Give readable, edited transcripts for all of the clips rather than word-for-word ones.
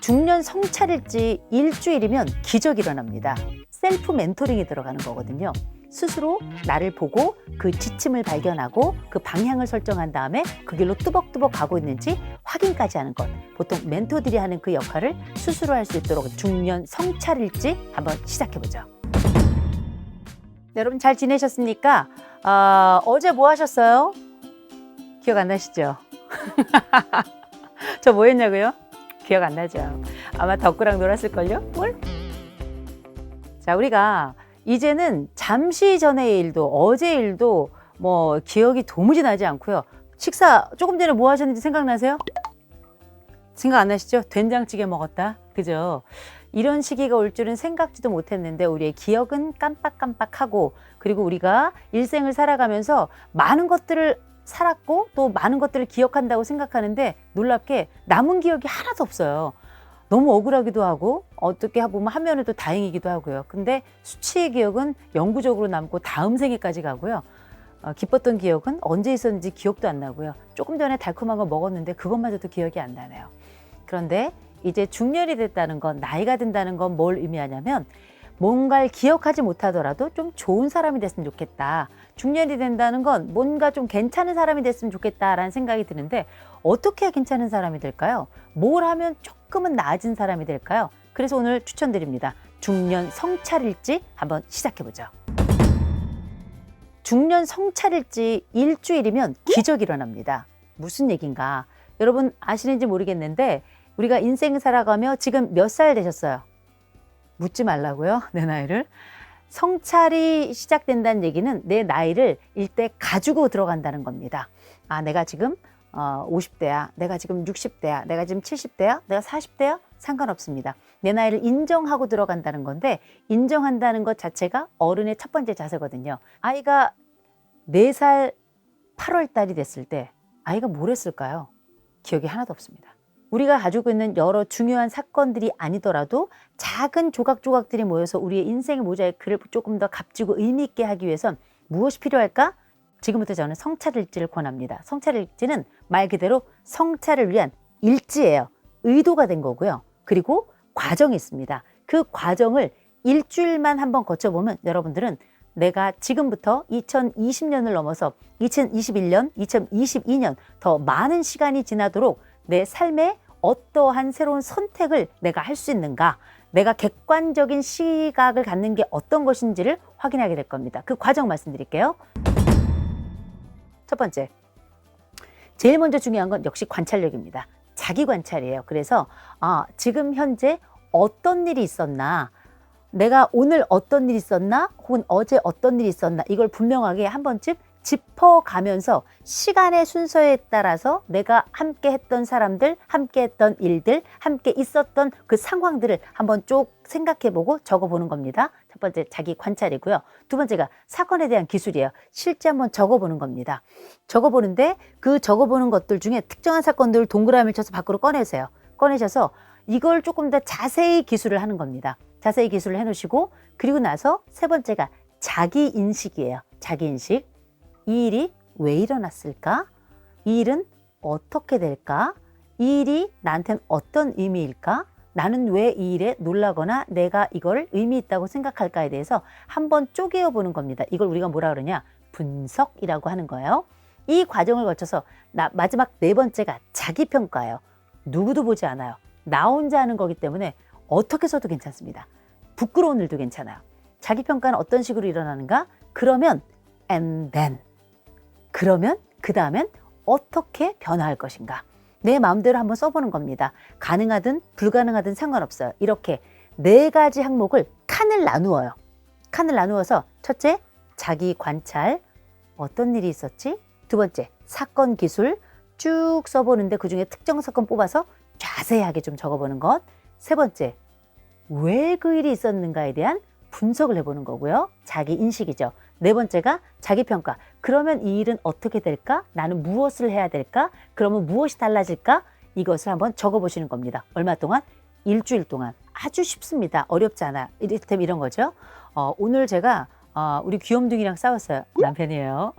중년 성찰일지 일주일이면 기적이 일어납니다. 셀프 멘토링이 들어가는 거거든요. 스스로 나를 보고 그 지침을 발견하고 그 방향을 설정한 다음에 그 길로 뚜벅뚜벅 가고 있는지 확인까지 하는 것. 보통 멘토들이 하는 그 역할을 스스로 할 수 있도록 중년 성찰일지 한번 시작해보죠. 네, 여러분 잘 지내셨습니까? 어제 뭐 하셨어요? 기억 안 나시죠? 저 뭐 했냐고요? 기억 안 나죠? 아마 덕구랑 놀았을걸요? 뭘? 자, 우리가 이제는 잠시 전의 일도 어제 일도 뭐 기억이 도무지 나지 않고요. 식사 조금 전에 뭐 하셨는지 생각나세요? 생각 안 나시죠? 된장찌개 먹었다. 그죠? 이런 시기가 올 줄은 생각지도 못했는데 우리의 기억은 깜빡깜빡하고, 그리고 우리가 일생을 살아가면서 많은 것들을 살았고 또 많은 것들을 기억한다고 생각하는데 놀랍게 남은 기억이 하나도 없어요. 너무 억울하기도 하고 어떻게 보면 한면에도 다행이기도 하고요. 근데 수치의 기억은 영구적으로 남고 다음 생에까지 가고요. 기뻤던 기억은 언제 있었는지 기억도 안 나고요. 조금 전에 달콤한 거 먹었는데 그것마저도 기억이 안 나네요. 그런데 이제 중년이 됐다는 건, 나이가 든다는 건 뭘 의미하냐면 뭔가를 기억하지 못하더라도 좀 좋은 사람이 됐으면 좋겠다. 중년이 된다는 건 뭔가 좀 괜찮은 사람이 됐으면 좋겠다라는 생각이 드는데, 어떻게 괜찮은 사람이 될까요? 뭘 하면 조금은 나아진 사람이 될까요? 그래서 오늘 추천드립니다. 중년 성찰일지 한번 시작해보죠. 중년 성찰일지 일주일이면 기적이 일어납니다. 무슨 얘기인가? 여러분 아시는지 모르겠는데 우리가 인생 살아가며 지금 몇 살 되셨어요? 묻지 말라고요, 내 나이를. 성찰이 시작된다는 얘기는 내 나이를 일대 가지고 들어간다는 겁니다. 아, 내가 지금 50대야, 내가 지금 60대야, 내가 지금 70대야, 내가 40대야? 상관없습니다. 내 나이를 인정하고 들어간다는 건데, 인정한다는 것 자체가 어른의 첫 번째 자세거든요. 아이가 4살 8월 달이 됐을 때 아이가 뭘 했을까요? 기억이 하나도 없습니다. 우리가 가지고 있는 여러 중요한 사건들이 아니더라도 작은 조각조각들이 모여서 우리의 인생의 모자이크를 조금 더 값지고 의미 있게 하기 위해선 무엇이 필요할까? 지금부터 저는 성찰일지를 권합니다. 성찰일지는 말 그대로 성찰을 위한 일지예요. 의도가 된 거고요. 그리고 과정이 있습니다. 그 과정을 일주일만 한번 거쳐보면 여러분들은 내가 지금부터 2020년을 넘어서 2021년, 2022년 더 많은 시간이 지나도록 내 삶에 어떠한 새로운 선택을 내가 할 수 있는가, 내가 객관적인 시각을 갖는 게 어떤 것인지를 확인하게 될 겁니다. 그 과정 말씀드릴게요. 첫 번째, 제일 먼저 중요한 건 역시 관찰력입니다. 자기 관찰이에요. 그래서 지금 현재 어떤 일이 있었나, 내가 오늘 어떤 일이 있었나, 혹은 어제 어떤 일이 있었나, 이걸 분명하게 한 번쯤 짚어가면서 시간의 순서에 따라서 내가 함께 했던 사람들, 함께 했던 일들, 함께 있었던 그 상황들을 한번 쭉 생각해보고 적어보는 겁니다. 첫 번째 자기 관찰이고요. 두 번째가 사건에 대한 기술이에요. 실제 한번 적어보는 겁니다. 적어보는데 그 적어보는 것들 중에 특정한 사건들을 동그라미를 쳐서 밖으로 꺼내세요. 꺼내셔서 이걸 조금 더 자세히 기술을 하는 겁니다. 자세히 기술을 해놓으시고, 그리고 나서 세 번째가 자기 인식이에요. 자기 인식. 이 일이 왜 일어났을까? 이 일은 어떻게 될까? 이 일이 나한테는 어떤 의미일까? 나는 왜 이 일에 놀라거나 내가 이걸 의미 있다고 생각할까에 대해서 한번 쪼개어 보는 겁니다. 이걸 우리가 뭐라 그러냐? 분석이라고 하는 거예요. 이 과정을 거쳐서 마지막 네 번째가 자기평가예요. 누구도 보지 않아요. 나 혼자 하는 거기 때문에 어떻게 써도 괜찮습니다. 부끄러운 일도 괜찮아요. 자기평가는 어떤 식으로 일어나는가? 그러면 and then, 그러면 그 다음엔 어떻게 변화할 것인가? 내 마음대로 한번 써보는 겁니다. 가능하든 불가능하든 상관없어요. 이렇게 네 가지 항목을 칸을 나누어요. 칸을 나누어서 첫째, 자기 관찰, 어떤 일이 있었지? 두 번째, 사건 기술 쭉 써보는데 그중에 특정 사건 뽑아서 자세하게 좀 적어보는 것. 세 번째, 왜 그 일이 있었는가에 대한 분석을 해보는 거고요. 자기 인식이죠. 네 번째가 자기평가. 그러면 이 일은 어떻게 될까? 나는 무엇을 해야 될까? 그러면 무엇이 달라질까? 이것을 한번 적어보시는 겁니다. 얼마 동안? 일주일 동안. 아주 쉽습니다. 어렵지 않아요. 이를테면 이런 거죠. 오늘 제가 우리 귀염둥이랑 싸웠어요. 남편이에요.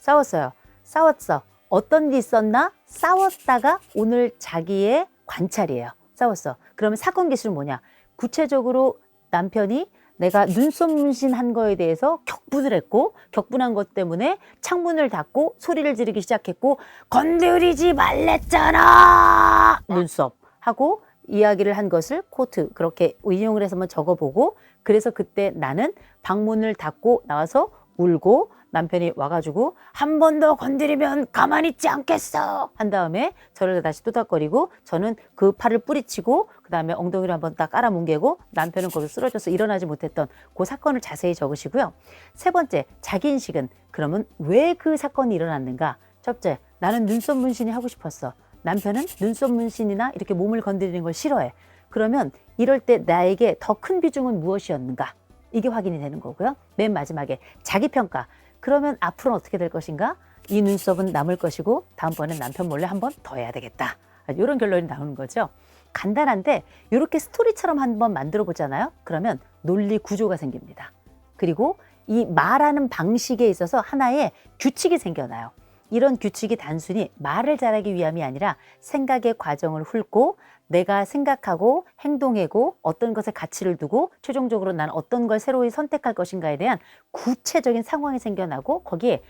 싸웠어요. 싸웠어. 어떤 일이 있었나? 싸웠다가 오늘 자기의 관찰이에요. 싸웠어. 그러면 사건 기술은 뭐냐? 구체적으로 남편이 내가 눈썹 문신한 거에 대해서 격분을 했고, 격분한 것 때문에 창문을 닫고 소리를 지르기 시작했고, 건드리지 말랬잖아! 눈썹 하고 이야기를 한 것을 코트 그렇게 인용을 해서 한번 적어보고, 그래서 그때 나는 방문을 닫고 나와서 울고, 남편이 와가지고 한 번 더 건드리면 가만히 있지 않겠어 한 다음에 저를 다시 토닥거리고, 저는 그 팔을 뿌리치고 그 다음에 엉덩이를 한번 딱 깔아뭉개고, 남편은 거기서 쓰러져서 일어나지 못했던 그 사건을 자세히 적으시고요. 세 번째, 자기인식은 그러면 왜 그 사건이 일어났는가? 첫째, 나는 눈썹 문신이 하고 싶었어. 남편은 눈썹 문신이나 이렇게 몸을 건드리는 걸 싫어해. 그러면 이럴 때 나에게 더 큰 비중은 무엇이었는가? 이게 확인이 되는 거고요. 맨 마지막에 자기평가. 그러면 앞으로는 어떻게 될 것인가? 이 눈썹은 남을 것이고 다음번엔 남편 몰래 한 번 더 해야 되겠다. 이런 결론이 나오는 거죠. 간단한데 이렇게 스토리처럼 한번 만들어 보잖아요. 그러면 논리 구조가 생깁니다. 그리고 이 말하는 방식에 있어서 하나의 규칙이 생겨나요. 이런 규칙이 단순히 말을 잘하기 위함이 아니라 생각의 과정을 훑고 내가 생각하고 행동하고 어떤 것에 가치를 두고 최종적으로 난 어떤 걸 새로이 선택할 것인가에 대한 구체적인 상황이 생겨나고, 거기에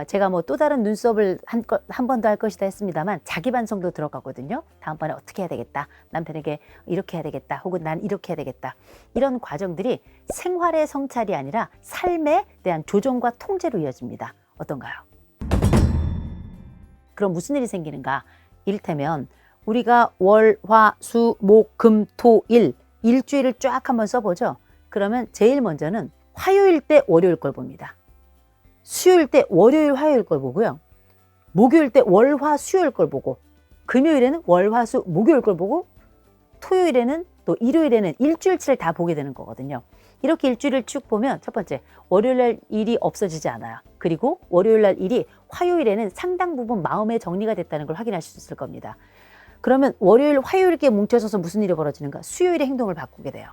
제가 뭐 또 다른 눈썹을 한 번 더 할 것이다 했습니다만 자기 반성도 들어가거든요. 다음번에 어떻게 해야 되겠다. 남편에게 이렇게 해야 되겠다. 혹은 난 이렇게 해야 되겠다. 이런 과정들이 생활의 성찰이 아니라 삶에 대한 조정과 통제로 이어집니다. 어떤가요? 그럼 무슨 일이 생기는가? 이를테면 우리가 월, 화, 수, 목, 금, 토, 일 일주일을 쫙 한번 써보죠. 그러면 제일 먼저는 화요일 때 월요일 걸 봅니다. 수요일 때 월요일, 화요일 걸 보고요. 목요일 때 월, 화, 수요일 걸 보고, 금요일에는 월, 화, 수, 목요일 걸 보고, 토요일에는 또 일요일에는 일주일치를 다 보게 되는 거거든요. 이렇게 일주일을 쭉 보면 첫 번째, 월요일날 일이 없어지지 않아요. 그리고 월요일날 일이 화요일에는 상당 부분 마음의 정리가 됐다는 걸 확인하실 수 있을 겁니다. 그러면 월요일, 화요일께 뭉쳐져서 무슨 일이 벌어지는가? 수요일의 행동을 바꾸게 돼요.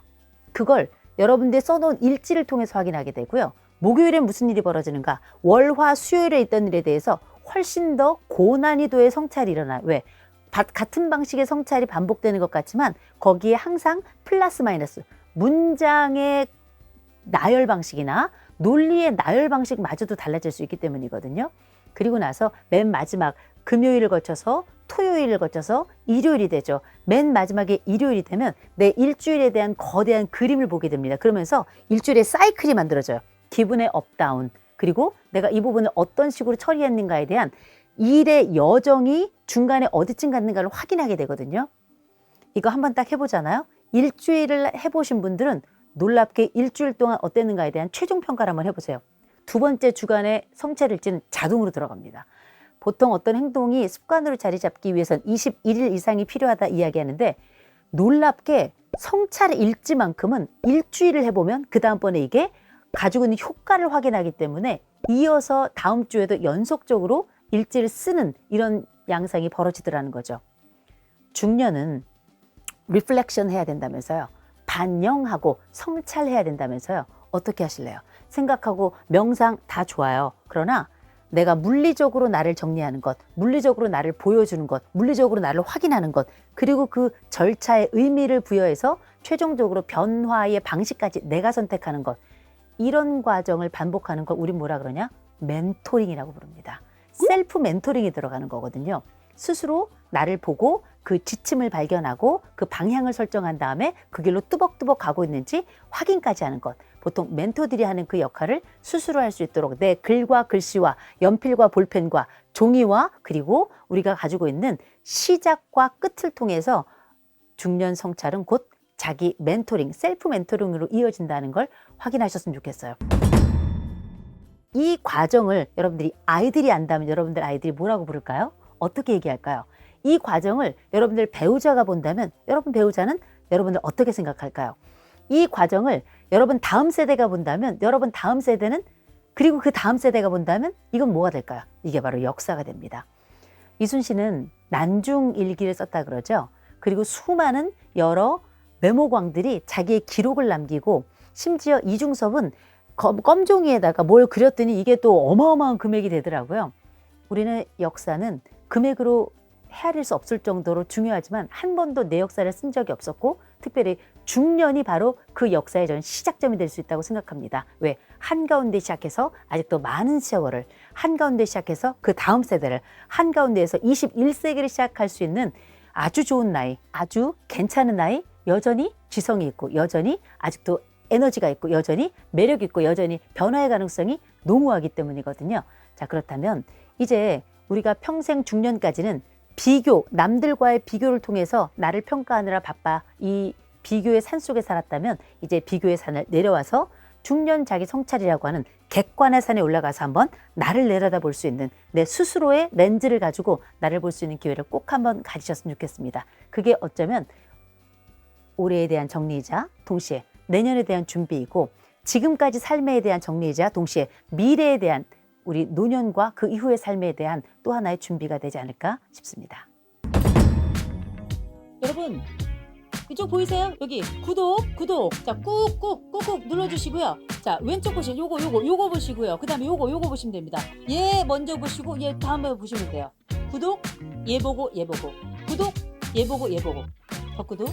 그걸 여러분들이 써놓은 일지를 통해서 확인하게 되고요. 목요일엔 무슨 일이 벌어지는가? 월, 화, 수요일에 있던 일에 대해서 훨씬 더 고난이도의 성찰이 일어나요. 왜? 같은 방식의 성찰이 반복되는 것 같지만 거기에 항상 플러스 마이너스, 문장의 나열 방식이나 논리의 나열 방식마저도 달라질 수 있기 때문이거든요. 그리고 나서 맨 마지막 금요일을 거쳐서 토요일을 거쳐서 일요일이 되죠. 맨 마지막에 일요일이 되면 내 일주일에 대한 거대한 그림을 보게 됩니다. 그러면서 일주일의 사이클이 만들어져요. 기분의 업다운, 그리고 내가 이 부분을 어떤 식으로 처리했는가에 대한 일의 여정이 중간에 어디쯤 갔는가를 확인하게 되거든요. 이거 한번 딱 해보잖아요. 일주일을 해보신 분들은 놀랍게 일주일 동안 어땠는가에 대한 최종 평가를 한번 해보세요. 두 번째 주간에 성찰일지는 자동으로 들어갑니다. 보통 어떤 행동이 습관으로 자리 잡기 위해선 21일 이상이 필요하다 이야기하는데, 놀랍게 성찰 일지만큼은 일주일을 해보면 그 다음번에 이게 가지고 있는 효과를 확인하기 때문에 이어서 다음 주에도 연속적으로 일지를 쓰는 이런 양상이 벌어지더라는 거죠. 중년은 리플렉션 해야 된다면서요. 반영하고 성찰해야 된다면서요. 어떻게 하실래요? 생각하고 명상 다 좋아요. 그러나 내가 물리적으로 나를 정리하는 것, 물리적으로 나를 보여주는 것, 물리적으로 나를 확인하는 것, 그리고 그 절차에 의미를 부여해서 최종적으로 변화의 방식까지 내가 선택하는 것, 이런 과정을 반복하는 걸 우린 뭐라 그러냐? 멘토링이라고 부릅니다. 셀프 멘토링이 들어가는 거거든요. 스스로 나를 보고 그 지침을 발견하고 그 방향을 설정한 다음에 그 길로 뚜벅뚜벅 가고 있는지 확인까지 하는 것. 보통 멘토들이 하는 그 역할을 스스로 할 수 있도록 내 글과 글씨와 연필과 볼펜과 종이와 그리고 우리가 가지고 있는 시작과 끝을 통해서 중년 성찰은 곧 자기 멘토링, 셀프 멘토링으로 이어진다는 걸 확인하셨으면 좋겠어요. 이 과정을 여러분들이 아이들이 안다면 여러분들 아이들이 뭐라고 부를까요? 어떻게 얘기할까요? 이 과정을 여러분들 배우자가 본다면 여러분 배우자는 여러분들 어떻게 생각할까요? 이 과정을 여러분 다음 세대가 본다면 여러분 다음 세대는, 그리고 그 다음 세대가 본다면 이건 뭐가 될까요? 이게 바로 역사가 됩니다. 이순신은 난중일기를 썼다 그러죠. 그리고 수많은 여러 메모광들이 자기의 기록을 남기고, 심지어 이중섭은 검종이에다가 뭘 그렸더니 이게 또 어마어마한 금액이 되더라고요. 우리는 역사는 금액으로 헤아릴 수 없을 정도로 중요하지만 한 번도 내 역사를 쓴 적이 없었고 특별히 중년이 바로 그 역사의 전 시작점이 될 수 있다고 생각합니다. 왜? 한가운데 시작해서 아직도 많은 세월을, 한가운데 시작해서 그 다음 세대를, 한가운데에서 21세기를 시작할 수 있는 아주 좋은 나이, 아주 괜찮은 나이, 여전히 지성이 있고 여전히 아직도 에너지가 있고 여전히 매력 있고 여전히 변화의 가능성이 농후하기 때문이거든요. 자, 그렇다면 이제 우리가 평생 중년까지는 비교, 남들과의 비교를 통해서 나를 평가하느라 바빠 이 비교의 산 속에 살았다면 이제 비교의 산을 내려와서 중년 자기 성찰이라고 하는 객관의 산에 올라가서 한번 나를 내려다볼 수 있는 내 스스로의 렌즈를 가지고 나를 볼 수 있는 기회를 꼭 한번 가지셨으면 좋겠습니다. 그게 어쩌면 올해에 대한 정리이자 동시에 내년에 대한 준비이고 지금까지 삶에 대한 정리이자 동시에 미래에 대한 우리 노년과 그 이후의 삶에 대한 또 하나의 준비가 되지 않을까 싶습니다. 여러분 이쪽 보이세요? 여기 구독 자 꾹꾹 눌러주시고요. 자 왼쪽 보시면 요거 보시고요. 그 다음에 요거 보시면 됩니다. 얘 먼저 보시고 얘 다음에 보시면 돼요. 구독 얘 보고 구독 얘 보고 더 구독